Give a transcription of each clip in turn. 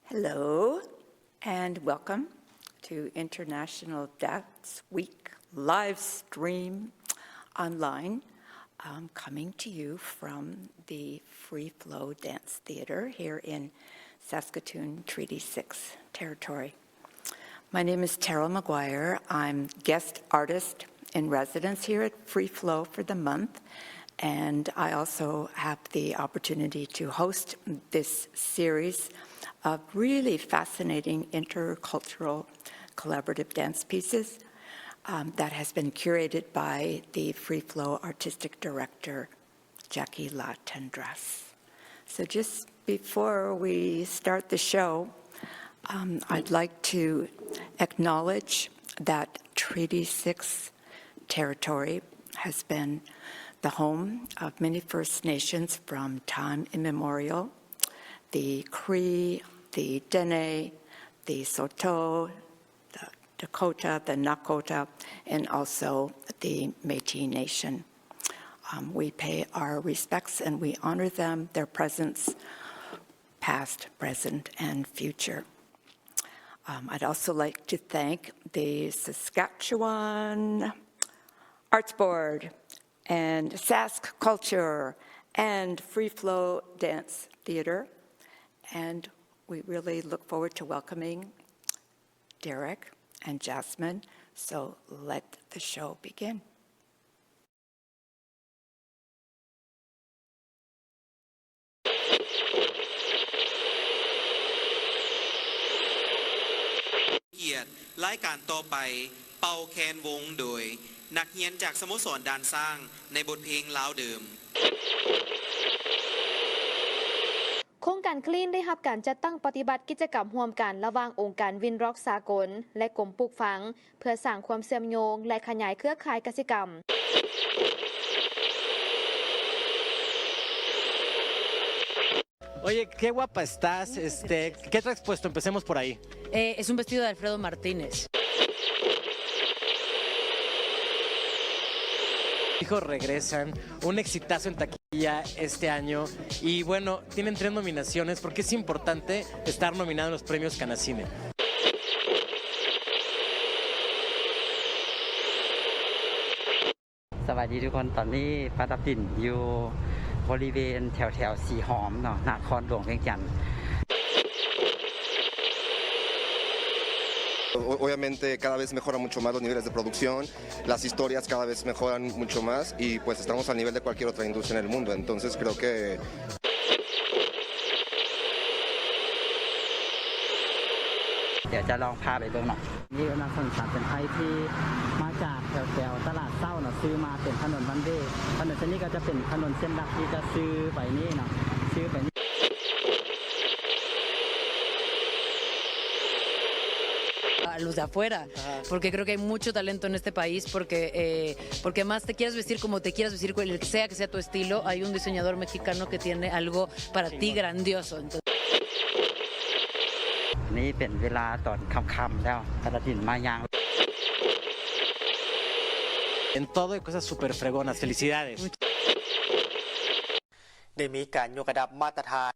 Hello, and welcome to International Dance Week live stream online, coming to you from the Free Flow Dance Theater here in Saskatoon Treaty 6 territory. My name is Terrell McGuire. I'm guest artist in residence here at Free Flow for the month, and I also have the opportunity to host this series of really fascinating intercultural collaborative dance pieces that has been curated by the Free Flow artistic director, Jackie La Tendresse. So just before we start the show, I'd like to acknowledge that Treaty 6 territory has been the home of many First Nations from time immemorial: the Cree, the Dene, the Saulteaux, the Dakota, the Nakota, and also the Métis Nation. We pay our respects and we honor them, their presence, past, present, and future. I'd also like to thank the Saskatchewan Arts Board and Sask Culture and Free Flow Dance Theater, and we really look forward to welcoming Derek and Jasmine, so let the show begin. Yes, รายการต่อไปเป่าแคนวงโดยนักเรียนจากสโมสรดานสร้างในบทเพลงลาวเดิมโครงการคลีนได้รับการจัดตั้งปฏิบัติกิจกรรมร่วมกันระหว่างองค์การวินร็อกสากลและกรมปลูกฝังเพื่อสร้างความเชื่อมโยงและขยายเครือข่ายกสิกรรม Oye, qué guapa estás. ¿Qué traes puesto? Empecemos por ahí. Es un vestido de Alfredo Martínez. Hijos regresan, un exitazo en taquilla este año y bueno, tienen 3 nominaciones porque es importante estar nominado en los premios Canacine. Sawadee ทุกคนตอนนี้ประดับดินอยู่บริเวณแถวสีหอมเนาะนครหลวงเวียงจันทร์ Obviamente cada vez mejora mucho más los niveles de producción, las historias cada vez mejoran mucho más y pues estamos al nivel de cualquier otra industria en el mundo, entonces creo que เดี๋ยวจะลองพาไปดูหน่อยนี่เป็นถนนสายเป็นไทยที่มาจากแถวตลาดเศร้าเนาะซื้อมาเป็นถนนวันเวย์ถนนเส้นนี้ก็จะเป็นถนนเส้นหลักที่จะซื้อไปนี่เนาะซื้อไปนี่ A los de afuera, porque creo que hay mucho talento en este país, porque más te quieras vestir como te quieras vestir, el que sea tu estilo, hay un diseñador mexicano que tiene algo para ti grandioso. Entonces, นี่เป็นเวลาตอนค่ำๆแล้วประดับดินมายัง En todo hay cosas súper fregonas. Felicidades. ได้มีการยกระดับมาตรฐาน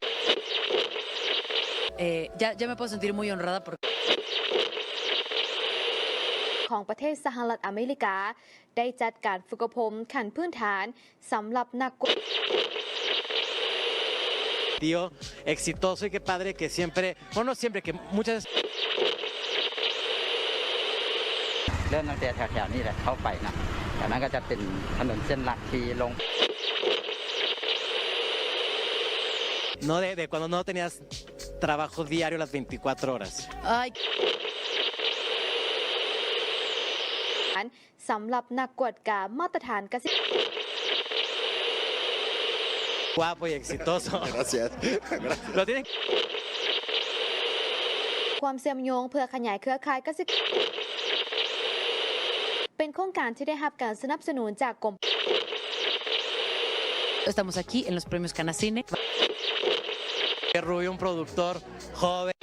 ya me puedo sentir muy honrada porque ของประเทศสหรัฐอเมริกาได้จัดการฝึกอบรมขั้นพื้นฐานสำหรับนักกฎ Tío, exitoso y qué padre que siempre, bueno, siempre que muchas veces เริ่มตั้งแต่แถวๆนี้แหละเข้าไปนะจากนั้นก็จะเป็นถนนเส้นหลักที่ลง no de cuando no tenías trabajo diario las 24 horas. ay, สำหรับนักกวดกามาตรฐานกสิ Guapo y exitoso. gracias. Lo tienen ความเชื่อมโยงเพื่อขยายเครือข่ายกสิกรรมเป็นโครงการที่ได้รับการสนับสนุนจากกรม estamos aquí en los premios Canacine. Rubio, un productor joven.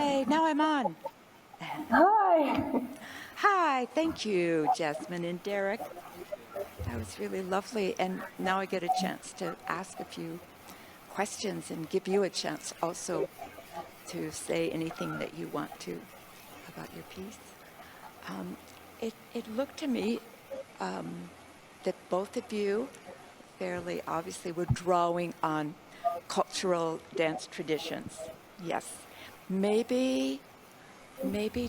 Yay, now I'm on. Hi. Hi, thank you, Jasmine and Derek. That was really lovely. And now I get a chance to ask a few questions and give you a chance also to say anything that you want to about your piece. It looked to me that both of you fairly obviously were drawing on cultural dance traditions. Yes. Maybe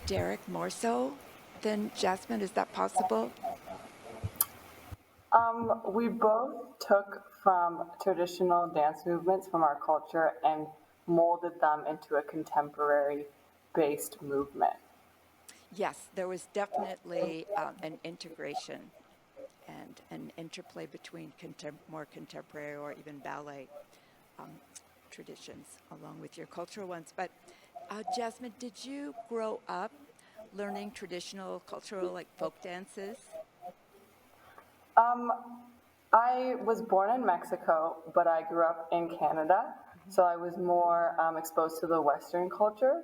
Derek more so than Jasmine. Is that possible? We both took from traditional dance movements from our culture and molded them into a contemporary based movement. Yes, there was definitely an integration and an interplay between more contemporary or even ballet traditions along with your cultural ones. But Jasmine, did you grow up learning traditional cultural like folk dances? I was born in Mexico, but I grew up in Canada, so I was more exposed to the Western culture.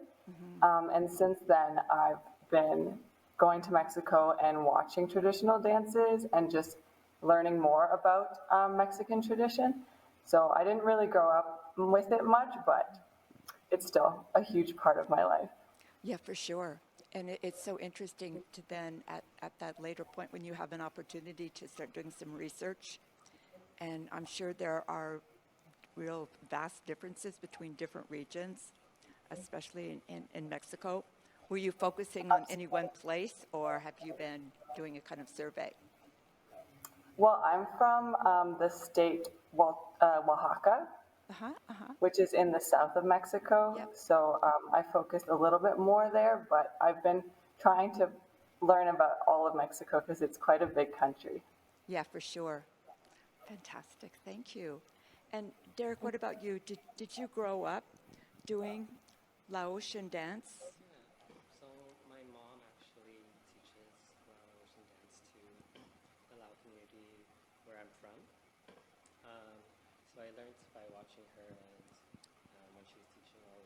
And since then, I've been going to Mexico and watching traditional dances and just learning more about Mexican tradition. So I didn't really grow up with it much, but it's still a huge part of my life. Yeah, for sure. And it's so interesting to then, at that later point, when you have an opportunity to start doing some research, and I'm sure there are real vast differences between different regions, especially in Mexico. Were you focusing on any one place, or have you been doing a kind of survey? Well, I'm from the state Oaxaca, which is in the south of Mexico. Yep. So I focused a little bit more there, but I've been trying to learn about all of Mexico because it's quite a big country. Yeah, for sure. Fantastic. Thank you. And Derek, what about you? Did you grow up doing Laotian dance? So my mom actually teaches Laotian dance to the Lao community where I'm from. So I learned by watching her, and when she was teaching all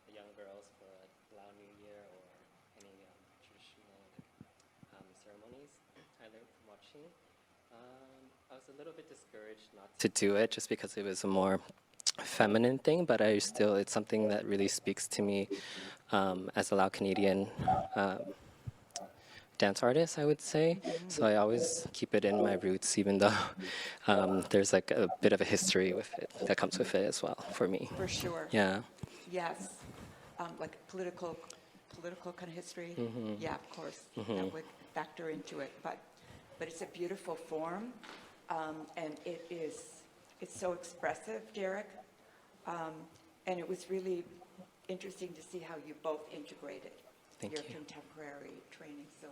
the young girls for Lao New Year or any traditional ceremonies, I learned from watching. I was a little bit discouraged not to do it just because it was a more feminine thing, but it's something that really speaks to me as a Lao Canadian dance artist, I would say. So I always keep it in my roots, even though there's like a bit of a history with it that comes with it as well for me. For sure. Yeah. Yes. Like political kind of history. Yeah, of course. That would factor into it. But it's a beautiful form, and it's so expressive, Derek. And it was really interesting to see how you both integrated Thank your you. contemporary training so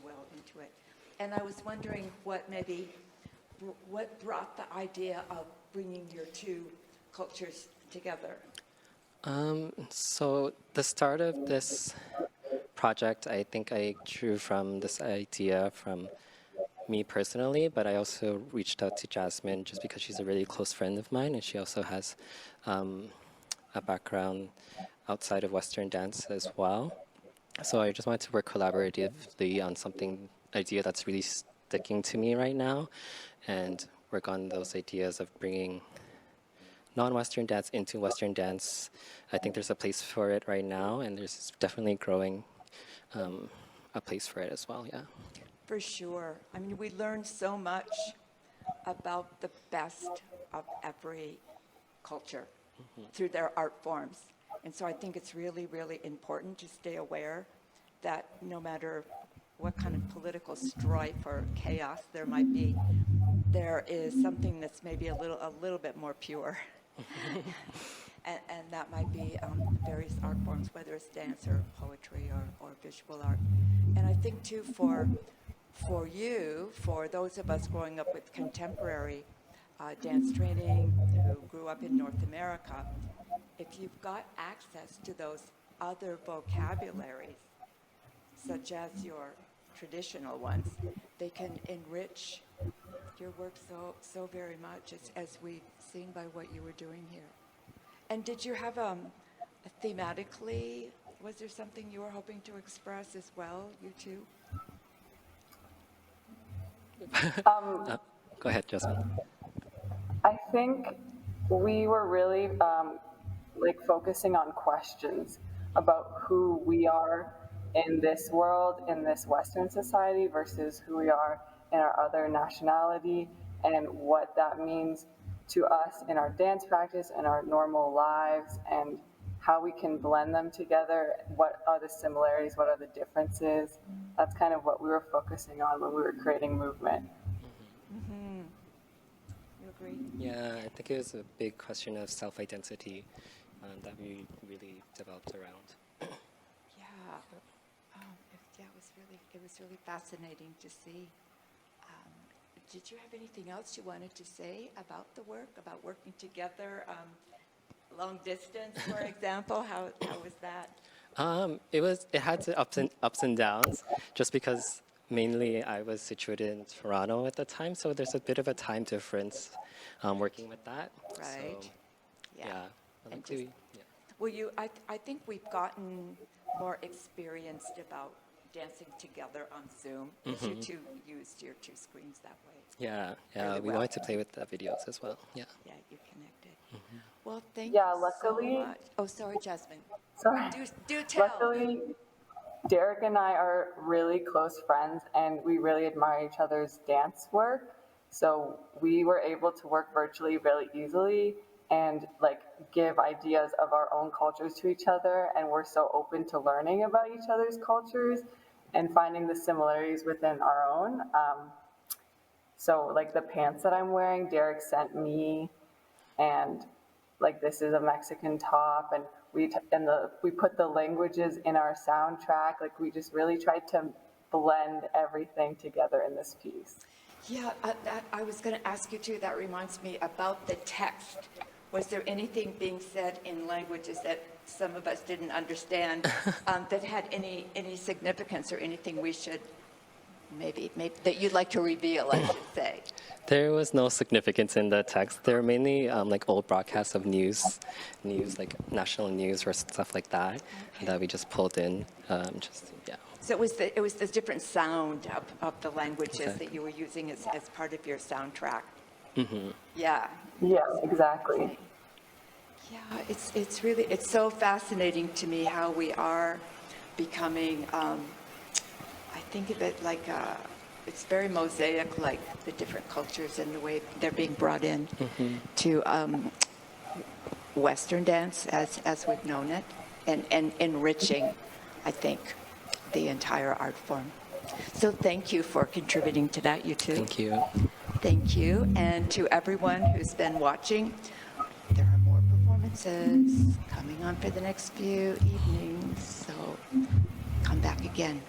well into it. And I was wondering what brought the idea of bringing your two cultures together. So the start of this project, I think I drew from this idea from me personally, but I also reached out to Jasmine just because she's a really close friend of mine, and she also has a background outside of Western dance as well. So I just wanted to work collaboratively on something idea that's really sticking to me right now, and work on those ideas of bringing non-Western dance into Western dance. I think there's a place for it right now, and there's definitely growing a place for it as well, yeah. For sure. I mean, we learn so much about the best of every culture through their art forms. And so I think it's really, really important to stay aware that no matter what kind of political strife or chaos there might be, there is something that's maybe a little bit more pure. and that might be various art forms, whether it's dance or poetry or visual art. And I think too for those of us growing up with contemporary dance training who grew up in North America, if you've got access to those other vocabularies, such as your traditional ones, they can enrich your work so very much, as we've seen by what you were doing here. And did you have thematically was there something you were hoping to express as well, you two? Go ahead, Jasmine. I think we were really like focusing on questions about who we are in this world, in this Western society versus who we are in our other nationality, and what that means to us in our dance practice and our normal lives, and how we can blend them together. What are the similarities? What are the differences? That's kind of what we were focusing on when we were creating movement. You agree? Yeah, I think it was a big question of self-identity that we really developed around. Yeah. It was really fascinating to see. Did you have anything else you wanted to say about the work, about working together, long distance, for example? How was that? It had ups and downs, just because mainly I was situated in Toronto at the time, so there's a bit of a time difference working with that. Right. So, Yeah. yeah. And Luckily, yeah. Well, I think we've gotten more experienced about dancing together on Zoom. Because you two used your two screens that way. Yeah, Really we well. wanted to play with the videos as well. Yeah. Yeah, you connected. Well, thank Yeah, you luckily- so much. Oh, sorry, Jasmine. Sorry. Do tell. Luckily, Derek and I are really close friends, and we really admire each other's dance work. So we were able to work virtually really easily and like give ideas of our own cultures to each other. And we're so open to learning about each other's cultures and finding the similarities within our own. So like the pants that I'm wearing, Derek sent me, and like this is a Mexican top, and we put the languages in our soundtrack. Like we just really tried to blend everything together in this piece. Yeah, I was going to ask you too. That reminds me about the text. Was there anything being said in languages that some of us didn't understand that had any significance, or anything we should maybe that you'd like to reveal, I should say? There was no significance in the text. They're mainly like old broadcasts of news, like national news or stuff like that, that we just pulled in. Yeah. So it was the different sound of the languages that you were using as part of your soundtrack. Yeah. Yes, exactly. Yeah, it's so fascinating to me how we are becoming, I think of it like it's very mosaic, like the different cultures and the way they're being brought in to Western dance as we've known it, and enriching, I think, the entire art form. So thank you for contributing to that, you two. Thank you. Thank you. And to everyone who's been watching, there are more performances coming on for the next few evenings, so come back again.